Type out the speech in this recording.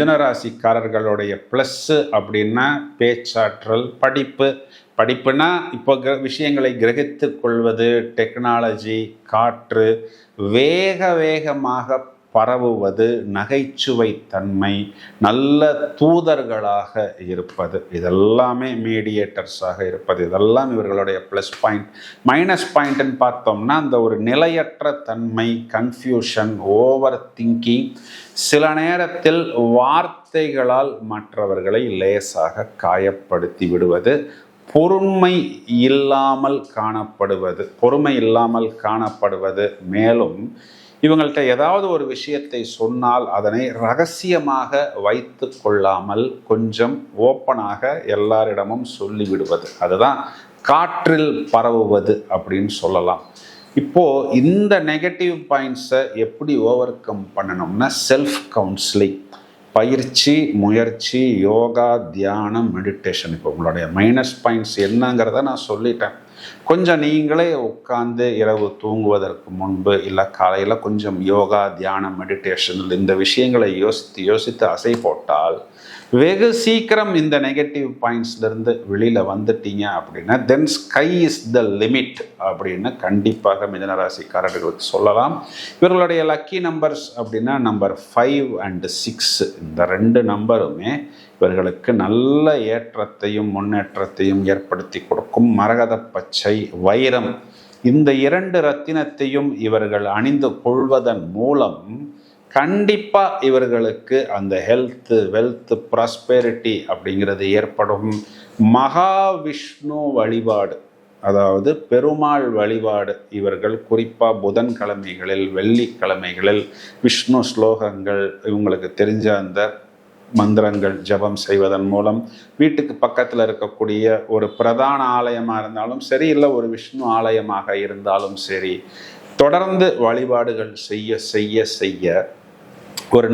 மிதுனராசிக்காரர்களுடைய plus அப்படின்னா பேச்சாற்றல், படிப்புனா இப்போ விஷயங்களை கிரகித்து கொள்வது, டெக்னாலஜி, காற்று, வேகமாக பரவுவது, நகைச்சுவை தன்மை, நல்ல தூதர்களாக இருப்பது, இதெல்லாமே மீடியேட்டர்ஸாக இருப்பது, இதெல்லாம் இவர்களுடைய ப்ளஸ் பாயிண்ட். மைனஸ் பாயிண்ட்னு பார்த்தோம்னா அந்த ஒரு நிலையற்ற தன்மை, கன்ஃபியூஷன், ஓவர் திங்கிங், சில நேரத்தில் வார்த்தைகளால் மற்றவர்களை லேசாக காயப்படுத்தி விடுவது, பொறுமை இல்லாமல் காணப்படுவது, மேலும் இவங்கள்ட்ட ஏதாவது ஒரு விஷயத்தை சொன்னால் அதனை ரகசியமாக வைத்து கொள்ளாமல் கொஞ்சம் ஓப்பனாக எல்லாரிடமும் சொல்லிவிடுவது, அதுதான் காற்றில் பரவுவது அப்படின்னு சொல்லலாம். இப்போது இந்த நெகட்டிவ் பாயிண்ட்ஸை எப்படி ஓவர் கம் பண்ணணும்னா செல்ஃப் கவுன்சிலிங், பயிற்சி, முயற்சி, யோகா, தியானம், மெடிடேஷன். இப்போ உங்களுடைய மைனஸ் பாயிண்ட்ஸ் என்னங்கிறத நான் சொல்லிட்டேன். கொஞ்சம் நீங்களே உட்காந்து இரவு தூங்குவதற்கு முன்பு இல்லை காலையில் கொஞ்சம் யோகா, தியானம், மெடிடேஷன் இந்த விஷயங்களை யோசித்து அசை போட்டால் வெகு சீக்கிரம் இந்த நெகட்டிவ் பாயிண்ட்ஸ்லேருந்து வெளியில் வந்துட்டீங்க அப்படின்னா தென் ஸ்கை இஸ் த லிமிட் அப்படின்னு கண்டிப்பாக மிதுனராசிக்காரர்களுக்கு சொல்லலாம். இவர்களுடைய லக்கி நம்பர்ஸ் அப்படின்னா நம்பர் 5 and 6. இந்த 2 நம்பருமே இவர்களுக்கு நல்ல ஏற்றத்தையும் முன்னேற்றத்தையும் ஏற்படுத்தி கொடுக்கும். மரகத பச்சை, வைரம், இந்த 2 ரத்தினத்தையும் இவர்கள் அணிந்து கொள்வதன் மூலம் கண்டிப்பாக இவர்களுக்கு அந்த ஹெல்த்து, வெல்த், ப்ராஸ்பெரிட்டி அப்படிங்கிறது ஏற்படும். மகாவிஷ்ணு வழிபாடு, அதாவது பெருமாள் வழிபாடு, இவர்கள் குறிப்பாக புதன்கிழமைகளில், வெள்ளிக்கிழமைகளில் விஷ்ணு ஸ்லோகங்கள், இவங்களுக்கு தெரிஞ்ச அந்த மந்திரங்கள் ஜபம் செய்வதன் மூலம் வீட்டுக்கு பக்கத்தில் இருக்கக்கூடிய ஒரு பிரதான ஆலயமாக இருந்தாலும் சரி, இல்லை ஒரு விஷ்ணு ஆலயமாக இருந்தாலும் சரி, தொடர்ந்து வழிபாடுகள் செய்ய